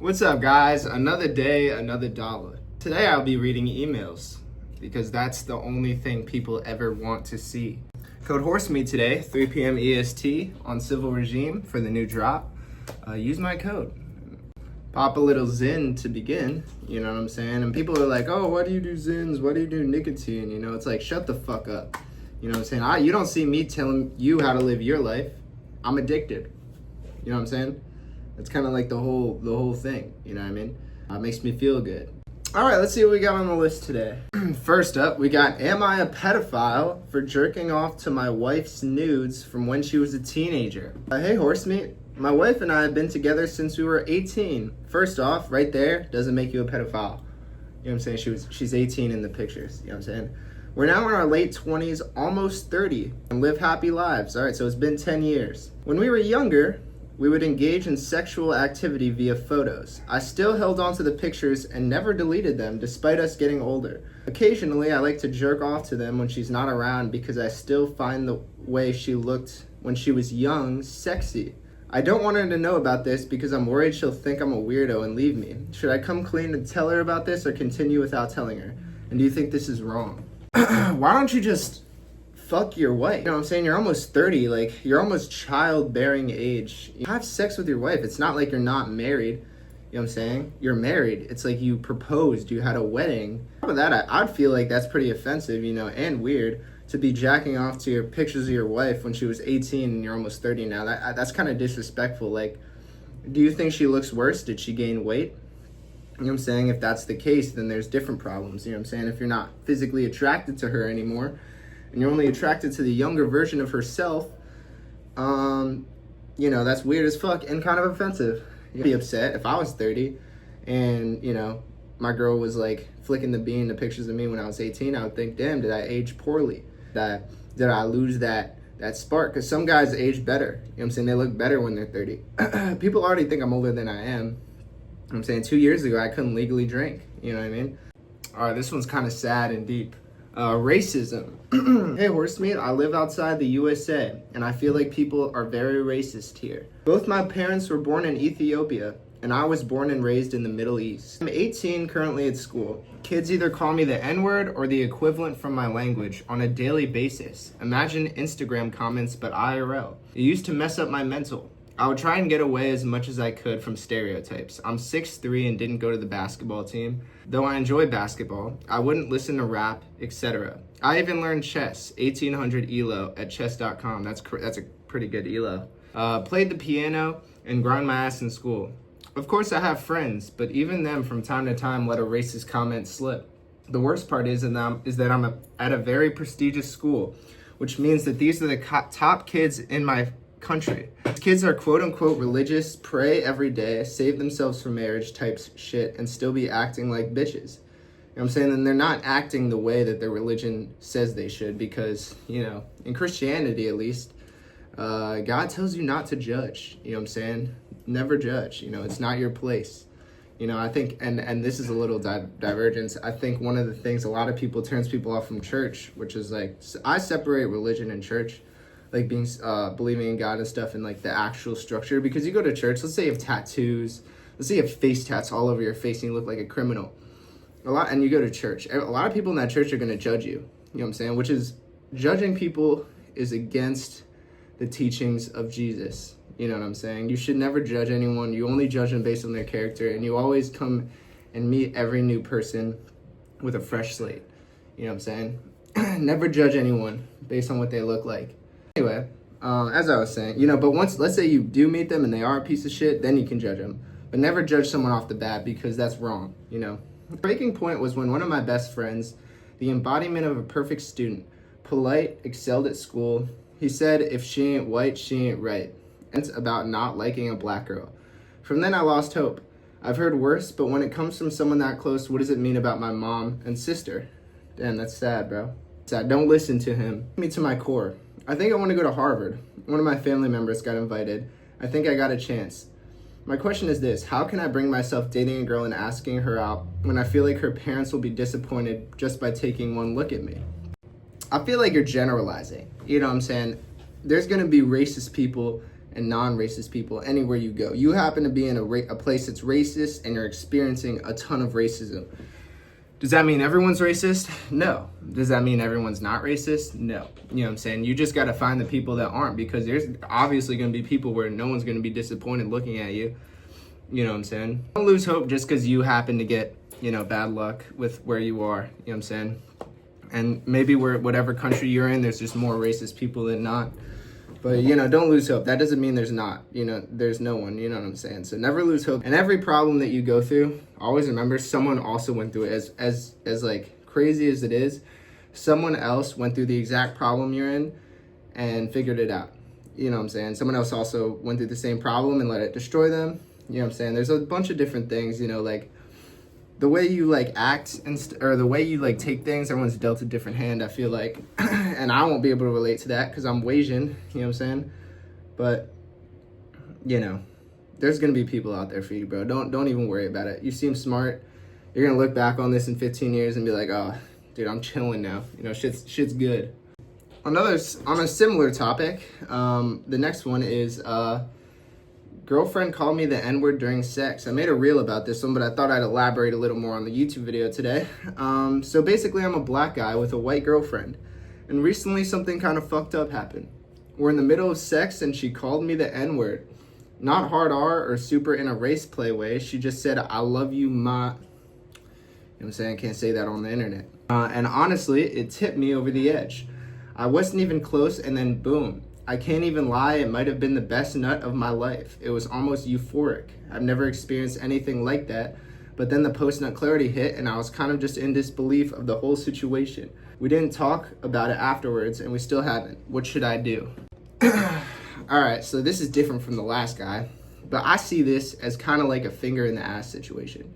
What's up, guys? Another day, another dollar. Today I'll be reading emails because that's the only thing people ever want to see. Code Horsemeet today, 3 p.m. EST on Civil Regime for the new drop. Use my code. Pop a little Zyn to begin, you know what I'm saying? And people are like, oh, why do you do Zyns? Why do you do nicotine? You know, it's like, shut the fuck up. You know what I'm saying? You don't see me telling you how to live your life. I'm addicted. You know what I'm saying? It's kind of like the whole thing, you know what I mean? It makes me feel good. All right, let's see what we got on the list today. First up, we got, am I a pedophile for jerking off to my wife's nudes from when she was a teenager? Hey, Horsemeet. My wife and I have been together since we were 18. First off, right there doesn't make you a pedophile. You know what I'm saying? She's 18 in the pictures, you know what I'm saying? We're now in our late 20s, almost 30, and live happy lives. All right, so it's been 10 years. When we were younger, we would engage in sexual activity via photos. I still held on to the pictures and never deleted them despite us getting older. Occasionally, I like to jerk off to them when she's not around because I still find the way she looked when she was young sexy. I don't want her to know about this because I'm worried she'll think I'm a weirdo and leave me. Should I come clean and tell her about this or continue without telling her? And do you think this is wrong? Why don't you just fuck your wife? You know what I'm saying? You're almost 30, like, you're almost childbearing age. You have sex with your wife. It's not like you're not married. You know what I'm saying? You're married. It's like you proposed, you had a wedding. On top of that, I'd feel like that's pretty offensive, you know, and weird to be jacking off to your pictures of your wife when she was 18 and you're almost 30 now. That's kind of disrespectful. Like, do you think she looks worse? Did she gain weight? You know what I'm saying? If that's the case, then there's different problems. You know what I'm saying? If you're not physically attracted to her anymore, and you're only attracted to the younger version of herself, you know, that's weird as fuck and kind of offensive. I'd be upset if I was 30 and, you know, my girl was like flicking the bean to pictures of me when I was 18. I would think, damn, did I age poorly? Did I lose that spark? Because some guys age better. You know what I'm saying? They look better when they're 30. People already think I'm older than I am. I'm saying 2 years ago, I couldn't legally drink. You know what I mean? All right, this one's kind of sad and deep. Racism. Hey, Horsemeet, I live outside the USA, and I feel like people are very racist here. Both my parents were born in Ethiopia, and I was born and raised in the Middle East. I'm 18 currently at school. Kids either call me the N-word or the equivalent from my language on a daily basis. Imagine Instagram comments, but IRL. It used to mess up my mental. I would try and get away as much as I could from stereotypes. I'm 6'3" and didn't go to the basketball team. Though I enjoy basketball, I wouldn't listen to rap, etc. I even learned chess, 1800 ELO at chess.com. That's a pretty good ELO. Played the piano and grind my ass in school. Of course I have friends, but even them from time to time let a racist comment slip. The worst part is that I'm at a very prestigious school, which means that these are the top kids in my country. Kids are quote unquote religious, pray every day, save themselves for marriage type shit, and still be acting like bitches. You know what I'm saying? And they're not acting the way that their religion says they should because, you know, in Christianity at least, God tells you not to judge. You know what I'm saying? Never judge. You know, it's not your place. You know, I think, and this is a little divergence. I think one of the things a lot of people turns people off from church, which is like, I separate religion and church. Like being believing in God and stuff and like the actual structure, because you go to church, let's say you have tattoos, let's say you have face tats all over your face and you look like a criminal and you go to church, a lot of people in that church are going to judge you. You know what I'm saying? Which is, judging people is against the teachings of Jesus. You know what I'm saying? You should never judge anyone. You only judge them based on their character, and you always come and meet every new person with a fresh slate. You know what I'm saying? Never judge anyone based on what they look like. Anyway, as I was saying, you know, but once, let's say you do meet them and they are a piece of shit, then you can judge them. But never judge someone off the bat because that's wrong, you know. The breaking point was when one of my best friends, the embodiment of a perfect student, polite, excelled at school, he said, if she ain't white, she ain't right. And it's about not liking a black girl. From then I lost hope. I've heard worse, but when it comes from someone that close, what does it mean about my mom and sister? Damn, that's sad, bro. Sad. Don't listen to him. Me to my core. I think I want to go to Harvard. One of my family members got invited. I think I got a chance. My question is this: how can I bring myself dating a girl and asking her out when I feel like her parents will be disappointed just by taking one look at me? I feel like you're generalizing. You know what I'm saying? There's going to be racist people and non-racist people anywhere you go. You happen to be in a place that's racist and you're experiencing a ton of racism. Does that mean everyone's racist? No. Does that mean everyone's not racist? No. You know what I'm saying? You just got to find the people that aren't, because there's obviously going to be people where no one's going to be disappointed looking at you. You know what I'm saying? Don't lose hope just because you happen to get, bad luck with where you are. You know what I'm saying? And maybe whatever country you're in, there's just more racist people than not. But, don't lose hope. That doesn't mean there's not. There's no one. You know what I'm saying? So never lose hope. And every problem that you go through, always remember someone also went through it. As like crazy as it is, someone else went through the exact problem you're in and figured it out. You know what I'm saying? Someone else also went through the same problem and let it destroy them. You know what I'm saying? There's a bunch of different things, like the way you act or the way you take things. Everyone's dealt a different hand, I feel like. And I won't be able to relate to that because I'm Asian, you know what I'm saying? But there's gonna be people out there for you, bro. Don't even worry about it. You seem smart. You're gonna look back on this in 15 years and be like, oh dude, I'm chilling now. Shit's good. On a similar topic, the next one is girlfriend called me the N-word during sex. I made a reel about this one, but I thought I'd elaborate a little more on the YouTube video today. So basically, I'm a black guy with a white girlfriend. And recently, something kind of fucked up happened. We're in the middle of sex, and she called me the N-word. Not hard R or super in a race play way. She just said, I love you, ma. You know what I'm saying? I can't say that on the internet. And honestly, it tipped me over the edge. I wasn't even close, and then boom. I can't even lie, it might have been the best nut of my life. It was almost euphoric. I've never experienced anything like that, but then the post-nut clarity hit and I was kind of just in disbelief of the whole situation. We didn't talk about it afterwards and we still haven't. What should I do? Alright, so this is different from the last guy, but I see this as kind of like a finger in the ass situation. You know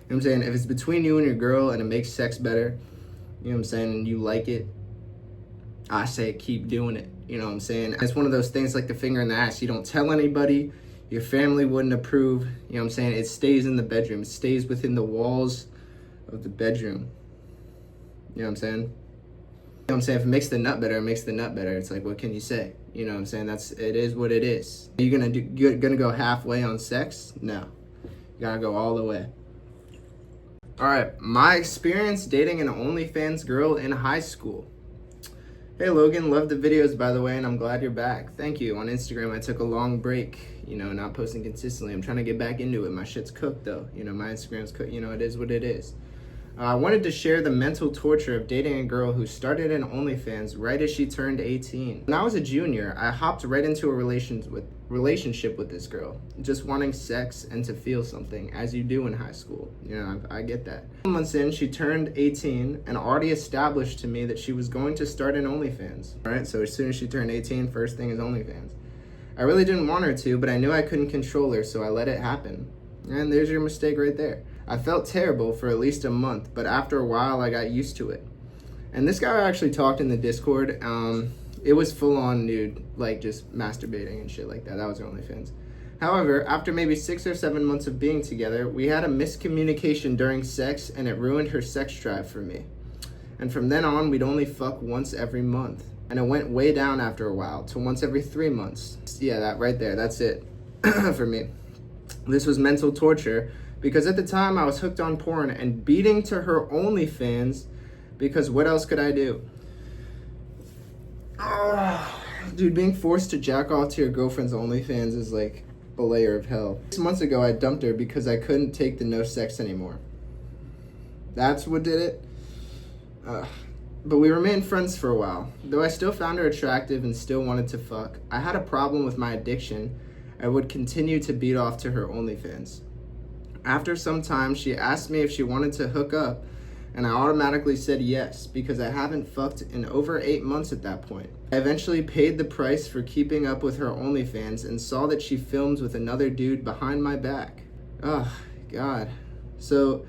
what I'm saying? If it's between you and your girl and it makes sex better, you know what I'm saying, and you like it, I say keep doing it. You know what I'm saying? It's one of those things like the finger in the ass. You don't tell anybody. Your family wouldn't approve. You know what I'm saying? It stays in the bedroom. It stays within the walls of the bedroom. You know what I'm saying? You know what I'm saying? If it makes the nut better, it makes the nut better. It's like, what can you say? You know what I'm saying? It is what it is. Are you gonna go halfway on sex? No. You gotta go all the way. Alright, my experience dating an OnlyFans girl in high school. Hey Logan, love the videos by the way, and I'm glad you're back. Thank you. On Instagram, I took a long break, not posting consistently. I'm trying to get back into it. My shit's cooked though. My Instagram's cooked. It is what it is. I wanted to share the mental torture of dating a girl who started an OnlyFans right as she turned 18. When I was a junior, I hopped right into a relationship with this girl, just wanting sex and to feel something, as you do in high school. I get that. 2 months in, she turned 18 and already established to me that she was going to start an OnlyFans. All right, so as soon as she turned 18, first thing is OnlyFans. I really didn't want her to, but I knew I couldn't control her, so I let it happen. And there's your mistake right there. I felt terrible for at least a month, but after a while, I got used to it. And this guy actually talked in the Discord. It was full on nude, just masturbating and shit like that. That was her OnlyFans. However, after maybe 6 or 7 months of being together, we had a miscommunication during sex and it ruined her sex drive for me. And from then on, we'd only fuck once every month. And it went way down after a while to once every 3 months. Yeah, that right there, that's it for me. This was mental torture because at the time I was hooked on porn and beating to her OnlyFans because what else could I do? Dude, being forced to jack off to your girlfriend's OnlyFans is like a layer of hell. 6 months ago, I dumped her because I couldn't take the no sex anymore. That's what did it? But we remained friends for a while. Though I still found her attractive and still wanted to fuck, I had a problem with my addiction. I would continue to beat off to her OnlyFans. After some time, she asked me if she wanted to hook up, and I automatically said yes, because I haven't fucked in over 8 months at that point. I eventually paid the price for keeping up with her OnlyFans and saw that she films with another dude behind my back. Oh, God. So,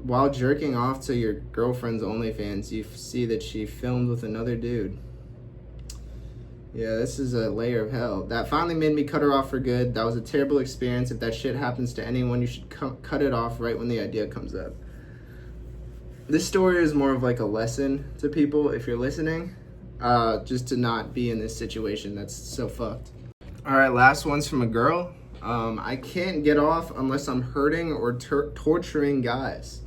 while jerking off to your girlfriend's OnlyFans, you see that she filmed with another dude. Yeah, this is a layer of hell. That finally made me cut her off for good. That was a terrible experience. If that shit happens to anyone, you should cut it off right when the idea comes up. This story is more of like a lesson to people, if you're listening, just to not be in this situation that's so fucked. All right, last one's from a girl. I can't get off unless I'm hurting or torturing guys.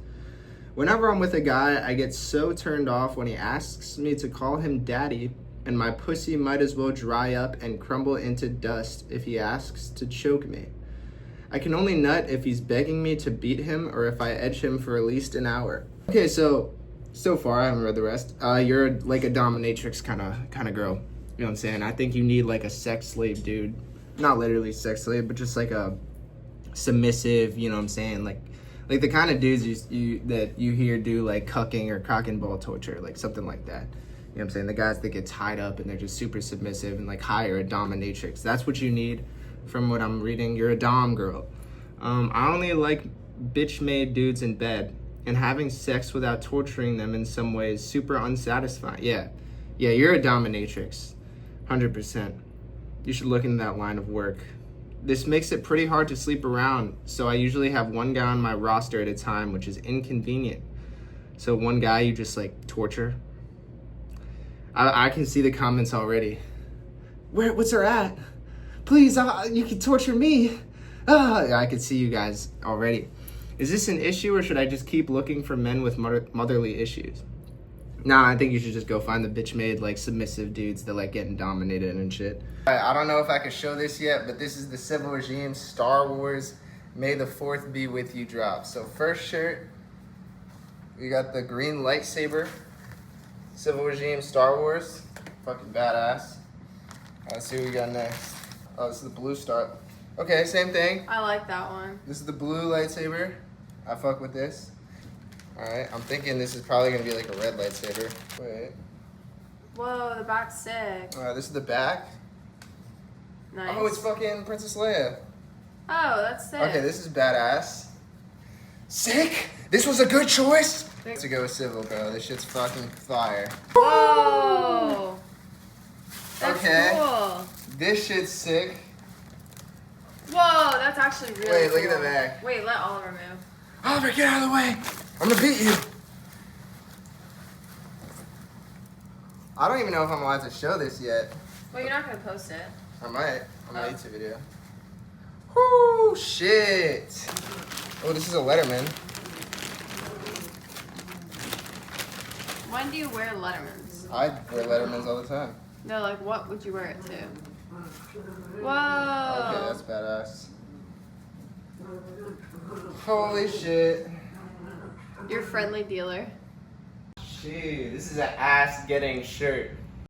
Whenever I'm with a guy, I get so turned off when he asks me to call him daddy, and my pussy might as well dry up and crumble into dust if he asks to choke me. I can only nut if he's begging me to beat him or if I edge him for at least an hour. Okay, so far, I haven't read the rest. You're like a dominatrix kind of girl. You know what I'm saying? I think you need like a sex slave dude. Not literally sex slave, but just like a submissive, you know what I'm saying? Like the kind of dudes that you hear do like cucking or cock and ball torture, like something like that. You know what I'm saying? The guys that get tied up and they're just super submissive and like hire a dominatrix. That's what you need from what I'm reading. You're a dom girl. I only like bitch-made dudes in bed, and having sex without torturing them in some way is super unsatisfying. Yeah, you're a dominatrix. 100%. You should look into that line of work. This makes it pretty hard to sleep around, so I usually have one guy on my roster at a time, which is inconvenient. So one guy you just like torture. I can see the comments already. What's her at? Please, you can torture me. I can see you guys already. Is this an issue, or should I just keep looking for men with motherly issues? Nah, I think you should just go find the bitch-made, like, submissive dudes that like getting dominated and shit. I don't know if I can show this yet, but this is the Civil Regime Star Wars May the 4th Be With You drop. So first shirt, we got the green lightsaber, Civil Regime Star Wars, fucking badass. Let's see what we got next. Oh, this is the blue star. Okay, same thing. I like that one. This is the blue lightsaber. I fuck with this. Alright, I'm thinking this is probably gonna be like a red lightsaber. Wait. Whoa, the back's sick. This is the back. Nice. Oh, it's fucking Princess Leia. Oh, that's sick. Okay, this is badass. Sick! This was a good choice! Let's go with Civil, bro. This shit's fucking fire. Whoa! That's cool. This shit's sick. Whoa, that's actually really Wait, cool. look at the back. Wait, let Oliver move. Oliver, get out of the way! I'm gonna beat you! I don't even know if I'm allowed to show this yet. Well, you're not gonna post it. I might on my YouTube video. Whoo, shit! Oh, this is a Letterman. When do you wear Lettermans? I wear Lettermans all the time. No, like what would you wear it to? Whoa! Okay, that's badass. Holy shit. Your friendly dealer. Shit, this is an ass-getting shirt.